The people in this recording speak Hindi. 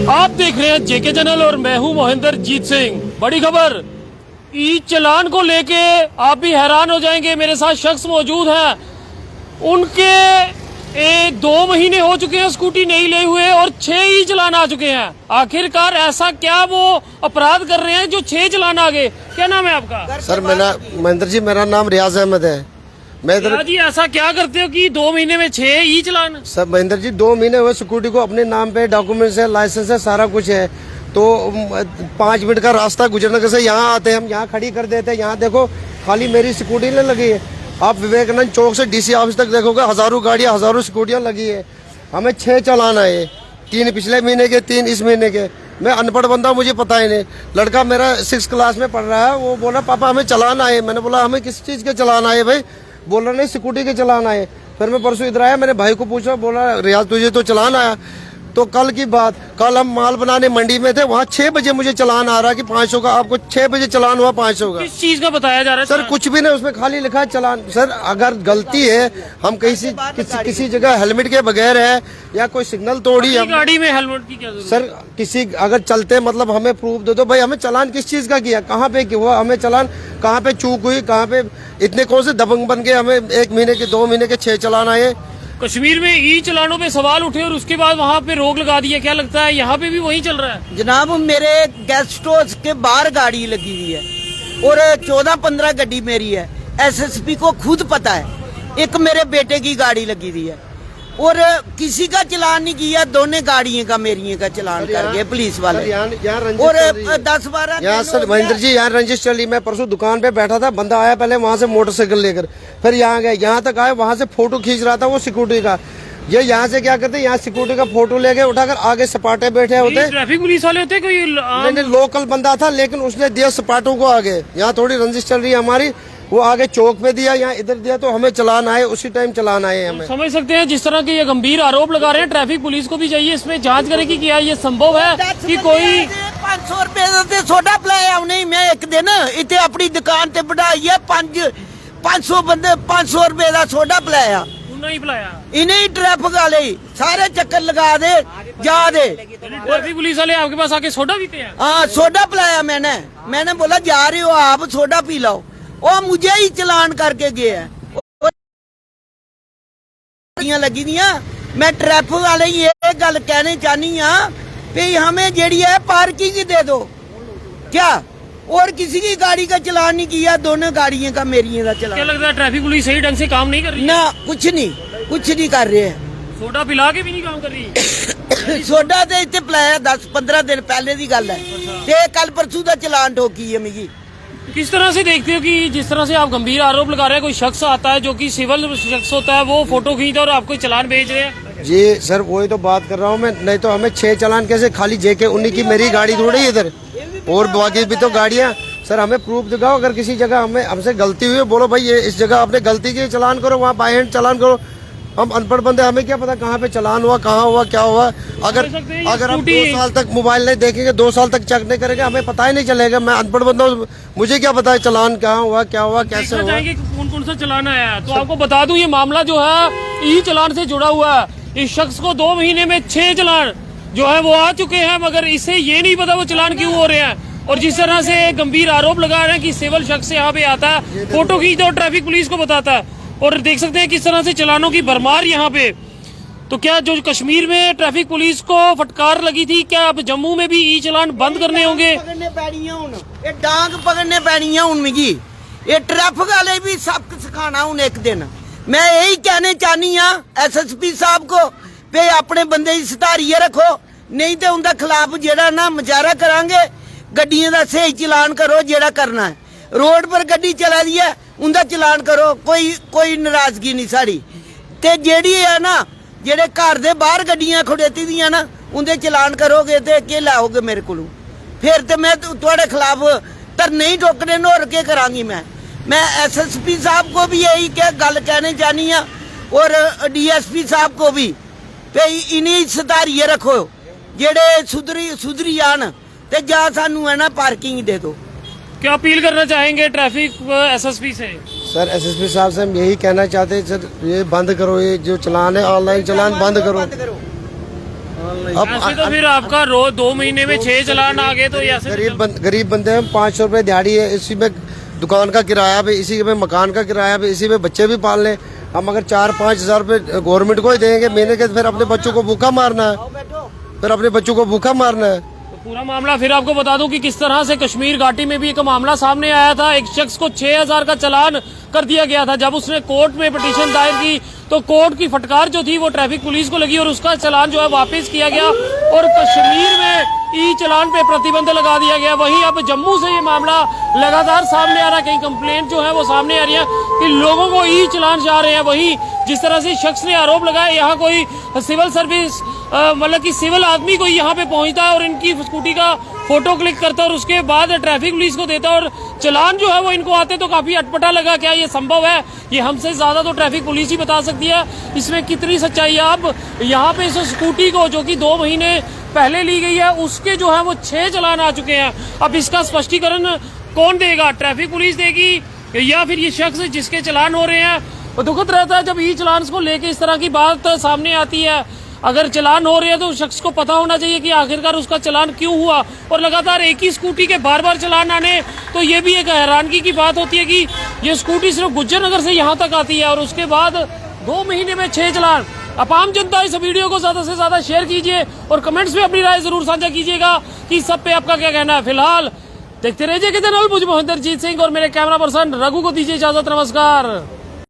आप देख रहे हैं जेके चैनल और मैं हूं मोहिंदर जीत सिंह। बड़ी खबर, ई चलान को लेके आप भी हैरान हो जाएंगे। मेरे साथ शख्स मौजूद हैं, उनके 2 महीने हो चुके हैं स्कूटी नहीं ले हुए और 6 ई चलान आ चुके हैं। आखिरकार ऐसा क्या वो अपराध कर रहे हैं जो 6 चलान आ गए? क्या नाम है आपका? सर महेंद्र जी, मेरा नाम रियाज अहमद है। मैं इधर जी ऐसा क्या करते हो कि 2 महीने में 6 ई चलान? सर महेंद्र जी, 2 महीने हुए स्कूटी को अपने नाम पे, डॉक्यूमेंट्स है, लाइसेंस है, सारा कुछ है। तो 5 मिनट का रास्ता गुजरने से यहाँ आते हैं, हम यहाँ खड़ी कर देते हैं। यहाँ देखो खाली मेरी स्कूटी नहीं लगी है। आप विवेकानंद चौक से डीसी ऑफिस तक देखोगे हजारों गाड़ियाँ, हजारों स्कूटियाँ लगी है। हमें 6 चलान आए, 3 पिछले महीने के, 3 इस महीने के। मैं अनपढ़ बंदा, मुझे पता ही नहीं। लड़का मेरा 6th क्लास में पढ़ रहा है, वो बोला पापा हमें चलान आए। मैंने बोला हमें किस चीज़ के चलान आए भाई? बोल रहा नहीं स्कूटी के चलान आए। फिर मैं परसों इधर आया, मेरे भाई को पूछा, बोला रियाज तुझे तो चलान आया। तो कल की बात, कल हम माल बनाने मंडी में थे, वहाँ 6 बजे मुझे चलान आ रहा है कि 500 का। आपको 6 बजे चलान हुआ 500 का। किस चीज का बताया जा रहा है सर? कुछ भी नहीं, उसमें खाली लिखा है चलान। सर अगर गलती है, हम किसी जगह हेलमेट के बगैर है या कोई सिग्नल तोड़ी, हम गाड़ी में हेलमेट की क्या जरूरत? सर किसी अगर चलते मतलब हमें प्रूफ दे दो भाई, हमें चलान किस चीज का किया, कहाँ पे हुआ, हमें चलान कहाँ पे चूक हुई, कहाँ पे इतने कौन से दबंग बन के हमें 1 महीने के, 2 महीने के 6 चलान आए। कश्मीर में ई चलानों पे सवाल उठे और उसके बाद वहाँ पे रोक लगा दी है। क्या लगता है यहाँ पे भी वही चल रहा है? जनाब मेरे गेस्ट हाउस के बाहर गाड़ी लगी हुई है और 14-15 गाड़ी मेरी है। एसएसपी को खुद पता है। एक मेरे बेटे की गाड़ी लगी हुई है और किसी का चलान नहीं किया। दोनों गाड़ियों का मेरी का चलान कर गए पुलिस वाले। और 10-12 यहाँ सर महेंद्र जी, यहाँ रंजिश चली। मैं परसों दुकान पे बैठा था, बंदा आया पहले वहाँ से मोटरसाइकिल लेकर, फिर यहाँ गए, यहाँ तक आए, वहाँ से फोटो खींच रहा था वो सिक्योरिटी का। ये यहाँ से क्या करते, यहाँ सिक्योरिटी का फोटो लेके उठाकर आगे सपाटे बैठे होते। ट्रैफिक पुलिस वाले होते कोई? नहीं, लोकल बंदा था, लेकिन उसने दिया सपाटों को आगे। यहाँ थोड़ी रंजिश चल रही है हमारी, वो आगे चौक पे दिया, यहाँ इधर दिया, तो हमें चलान आए, उसी टाइम चलान आए। हमें समझ सकते हैं जिस तरह के ये गंभीर आरोप लगा रहे हैं। ट्रैफिक पुलिस को भी चाहिए इसमें जांच करे कि क्या ये संभव है कि कोई 500 रुपए सोडा पिलाया नहीं। मैं एक दिन इतने अपनी दुकान ते बढ़ाई है, 500 बंदे 500 रुपए का सोडा पिलाया। नहीं पिलाया इन्हें ट्रैफिक वाले सारे चक्कर लगा दे जा दे। ट्रैफिक पुलिस वाले आपके पास आके सोडा पीते हैं? हाँ, सोडा पिलाया मैंने बोला जा रहे हो आप, सोडा पी लो। वो मुझे ही चलान करके गया है। लगी दियां। मैं ट्रैफिक वाले ये गल कहने चाहनी हाँ कि हमें जेड़ी है पार्किंग दे दो क्या, और किसी की गाड़ी का चलान नहीं किया। दोनों गाड़ियों का मेरी का चलान। क्या लगता है ट्रैफिक पुलिस सही ढंग से काम नहीं कर रही ना? कुछ नहीं कर रहे हैं। सोडा पिला के भी नहीं काम कर रही? सोडा तो इतने पिलाया 10-15 दिन पहले की गल है, ते कल परसों का चलान ठोकी है मिगी। किस तरह से देखते हो कि जिस तरह से आप गंभीर आरोप लगा रहे हैं, कोई शख्स आता है जो कि सिविल शख्स होता है, वो फोटो खींचता है और आपको चलान भेज रहे हैं? जी सर, वही तो बात कर रहा हूँ मैं। नहीं तो हमें 6 चलान कैसे? खाली जेके 19 की मेरी गाड़ी थोड़ी है इधर, और बाकी भी तो गाड़ियाँ। सर हमें प्रूफ दिखाओ, अगर किसी जगह हमसे गलती हुई है, बोलो भाई ये इस जगह आपने गलती की, चलान करो, वहाँ बाय हैंड चलान करो। हम अनपढ़ बंदे, हमें क्या पता कहाँ पे चलान हुआ, कहाँ हुआ, क्या हुआ। अगर हम 2 साल तक मोबाइल नहीं देखेंगे, 2 साल तक चेक नहीं करेंगे, हमें पता ही नहीं चलेगा। मैं अनपढ़ बंदा हूँ, मुझे क्या पता है चलान कहाँ हुआ, क्या हुआ, कैसे हुआ। कौन सा चलान आया है? तो आपको बता दूं, ये मामला जो है ई चलान से जुड़ा हुआ है। इस शख्स को 2 महीने में 6 चलान जो है वो आ चुके हैं, मगर इसे ये नहीं पता वो चलान क्यों हो रहे हैं। और जिस तरह से गंभीर आरोप लगा रहे हैं कि सिविल शख्स यहाँ पे आता है, फोटो खींचता और ट्रैफिक पुलिस को बताता है, और देख सकते हैं किस तरह से चलानों की भरमार यहाँ पे। तो क्या जो कश्मीर में ट्रैफिक पुलिस को फटकार लगी थी, क्या अब जम्मू में भी ई चलान बंद करने होंगे? डांग पकड़ने पैनी है मिगी। ये ट्रैफिक वाले भी सबक सिखाना एक दिन। मैं यही कहने चाहनी हाँ SSP साहब को पे अपने बंदे सुधारिए रखो, नहीं तो उनके खिलाफ जेड़ा ना मुजाहरा करांगे। गड्डियों का सही चलान करो, जेड़ा करना है। रोड पर गड्डी चला दी है, उनका चलान करो, कोई नाराजगी नहीं साड़ी। ते जेड़ी है ना, जेड़े घर दे बाहर गड्डियां खड़ोती दियां ना, उनके चलान करोगे तो के लाओगे मेरे को, फिर तो मैं तुम्हारे खिलाफ धरने ही ठोकने होर के करांगी। मैं SSP साहब को भी यही गल कहने चाहनी हाँ, और DSP साहब को भी, इन्हीं सुधारिए रखो, जेड़े सुधरी आन ते जा सानू है ना पार्किंग दे दो। क्या अपील करना चाहेंगे ट्रैफिक SSP से? सर SSP साहब से हम यही कहना चाहते हैं, सर ये बंद करो, ये जो चलान है ऑनलाइन चलान बंद करो। अब ऐसे तो फिर आपका रोज 2 महीने में 6 चालान आ गए तो ये ऐसे गरीब बंदे हैं, 500 रुपए दिहाड़ी है, इसी में दुकान का किराया भी, इसी में मकान का किराया भी, इसी में बच्चे भी पाल लें। हम अगर 4-5 हजार रुपए गवर्नमेंट को ही देंगे महीने के, फिर अपने बच्चों को भूखा मारना है, फिर अपने बच्चों को भूखा मारना है। तो पूरा मामला फिर आपको बता दूं कि किस तरह से कश्मीर घाटी में भी एक मामला सामने आया था। एक शख्स को 6000 का चालान कर दिया गया था। जब उसने कोर्ट में पिटीशन दायर की तो कोर्ट की फटकार जो थी वो ट्रैफिक पुलिस को लगी और उसका चालान जो है वापस किया गया और कश्मीर में ई चालान पे प्रतिबंध लगा दिया गया। वहीं अब जम्मू से ये मामला लगातार सामने आ रहा है, कई कंप्लेंट जो है वो सामने आ रही है कि लोगों को ई चालान जा रहे हैं। वहीं जिस तरह से शख्स ने आरोप लगाया यहाँ कोई सिविल सर्विस मतलब कि सिविल आदमी कोई यहाँ पे पहुंचता है और इनकी स्कूटी का फोटो क्लिक करता है और उसके बाद ट्रैफिक पुलिस को देता है और चालान जो है वो इनको आते तो काफी अटपटा लगा। क्या ये संभव है? ये हमसे ज्यादा तो ट्रैफिक पुलिस ही बता सकती है इसमें कितनी सच्चाई है। अब यहाँ पे इस स्कूटी को जो कि 2 महीने पहले ली गई है उसके जो है वो 6 चालान आ चुके हैं। अब इसका स्पष्टीकरण कौन देगा? ट्रैफिक पुलिस देगी या फिर ये शख्स जिसके चालान हो रहे हैं? वो दुखद रहता है जब ई चालान को लेके इस तरह की बात सामने आती है। अगर चालान हो रहे हैं तो शख्स को पता होना चाहिए कि आखिरकार उसका चालान क्यों हुआ। और लगातार एक ही स्कूटी के बार बार चालान आने तो ये भी एक हैरानगी की बात होती है कि ये स्कूटी सिर्फ गुज्जर नगर से यहाँ तक आती है और उसके बाद 2 महीने में 6 चालान। अब आम जनता इस वीडियो को ज्यादा से ज्यादा शेयर कीजिए और कमेंट्स में अपनी राय जरूर साझा कीजिएगा कि सब पे आपका क्या कहना है। फिलहाल देखते रहिए कितने मुझ मोहिंदरजीत सिंह और मेरे कैमरा पर्सन रघु को दीजिए इजाजत। नमस्कार।